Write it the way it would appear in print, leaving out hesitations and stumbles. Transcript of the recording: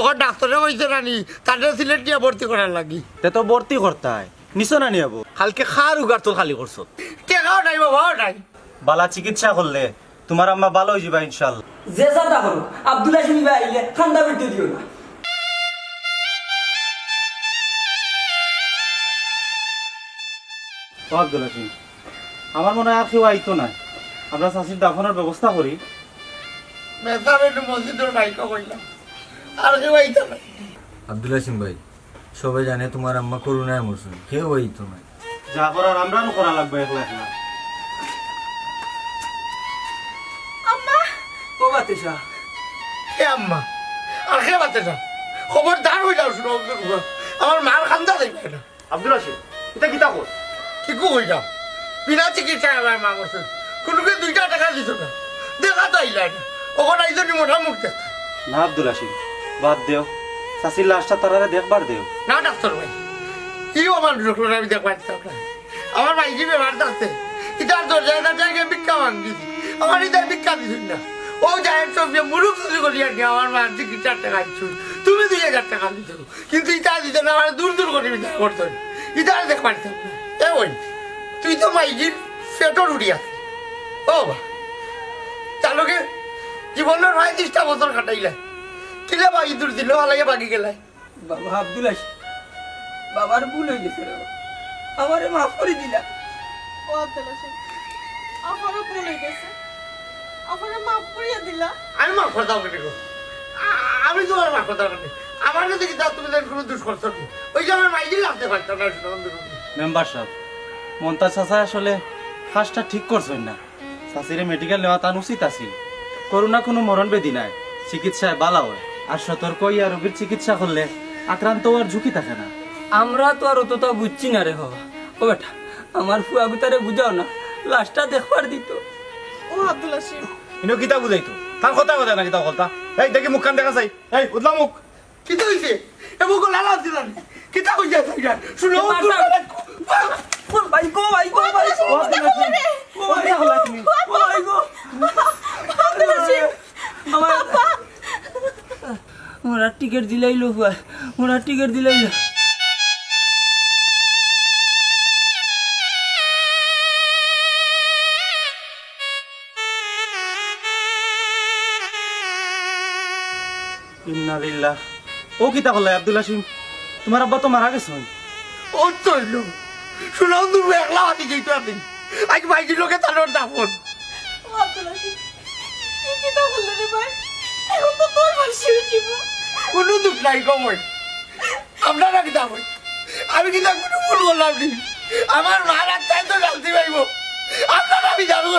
ওখানে ডাক্তারে কইছে নানি তাদের সিলেট নিয়ে ভর্তি করার লাগি। তে তো ভর্তি করতাই নিছো না নিয়াবো কালকে খার উগার তোর খালি করছ। টেকাও নাই বাবাও নাই। বালা চিকিৎসা করলে তোমার আম্মা ভালো হয়ে যাবে ইনশাআল্লাহ। যে যাতা করো আব্দুল্লাহ শুনি ভাই আইলে ঠান্ডা করতে দিও না। ও আব্দুল হাসিম, আমার মনে হয় আর কেউ আইতো না, আমরা চাষির দাফনের ব্যবস্থা করি। মেসার একটু মসজিদের বাইকও কইলাম আর কেউ আইতো না। আব্দুল হাসিম ভাই, সবাই জানে তোমার আম্মা করুণায় মরছেন, কেউ হইতো না। যা করার আমরাও করা লাগবে একলা একলা। ও বাতেশা কে আম্মা আর কে বাতে না খবরদার হয়ে যাও শুনো আমার মার খান্দা দেখবে না। আব্দুল হাসিম এটা কিতা কর কি হয়ে যাও বিনা চিকিৎসায় আমার মা করছে কোনোকে 2 টাকা দিত না দেখা তো আইলা না ওখানে আইজনি মোটা মুখ না। আব্দুল হাসিম বাদ দেও, চাষির লাশটা তারারে দেখবার দেও। না ডাক্তার ভাই কি আমার লোকটা আমি দেখবার চাও না আমার ভাই কি ব্যবহার আছে ইটার দরজায় জায়গায় ভিক্ষা মাঙ্গিছি আমার ইটার ভিক্ষা দিছুন না ও যায় সব মুরুখ চুরি করি আর কি আমার মা চিকিৎসার টাকা দিচ্ছু তুমি 2000 টাকা দিচ্ছ কিন্তু ইটা দিতে না আমার দূর দূর করে বিচার করতো ইটার দেখবার চাও না এ ওই তুই তো মাইজির পেটর উড়ি আছে ও বা চালকে জীবনের 35টা বছর কাটাইলে কিলে বাকি দূর দিল আলাগে বাকি গেলাই বাবা আব্দুল্লাহ বাবার ভুল হয়ে গেছে রে আমারে মাফ করে দিলা। ও আব্দুল হাসিম আমারও ভুল হয়ে গেছে, আমারে মাফ করিয়া দিলা। আমি মাফ করে দাও কেন আমি তোমার মাফ করে দাও কেন আমার কাছে কি তুমি কোনো দুষ করছো না ওই যে আমার মাইজির লাগতে পারতাম না মেম্বার সাহেব, মন্তাজ চাচা আসলে ফার্স্টটা ঠিক করছেন না। চাষিরে মেডিকেল নেওয়া তার উচিত আছিল। করোনা কোনো মরণ বেদি নাই, চিকিৎসায় বালা হয়। আর সতর্ক ইয়া রোগীর চিকিৎসা করলে আক্রান্ত হওয়ার ঝুঁকি থাকে না। আমরা তো আর অতটা বুঝছি না রে বাবা। ও বেটা আমার ফুয়া গুতারে বুঝাও না, লাশটা দেখবার দিত। ও আব্দুল হাসিম ইনো কিতা বুঝাইতো তার কথা কথা না কিতা কথা। এই দেখি মুখ কান দেখা যাই, এই উদলা মুখ। কি তো হয়েছে এবং লালা দিলাম কি তা হয়ে যায় শুনো ভাই গো ভাই গো ভাই গো ভাই গো ভাই গো আব্দুল হাসিম ওরা টিকিট দিলাইলো ফুয়া, ওরা টিকিট দিলাইলো। ইন্না লিল্লাহ। ও কিতা করলে আব্দুল হাসিম, তোমার আব্বা তো মারা গেছে। ও তো হইল শুনো তুমি একলা হাতি যেত আপনি আজ ভাইজির লোকে তার দাফন ও আব্দুল হাসিম কি তো বললে রে ভাই, এখন তো তোর ফাঁসি হইছিস। কোনো দুঃখ নাই কমই আপনারা কি দাম আমি কি কোনো ভুল করলাম নি আমার মার আত্মায় তো জানতে পাইব আপনারা আমি জানো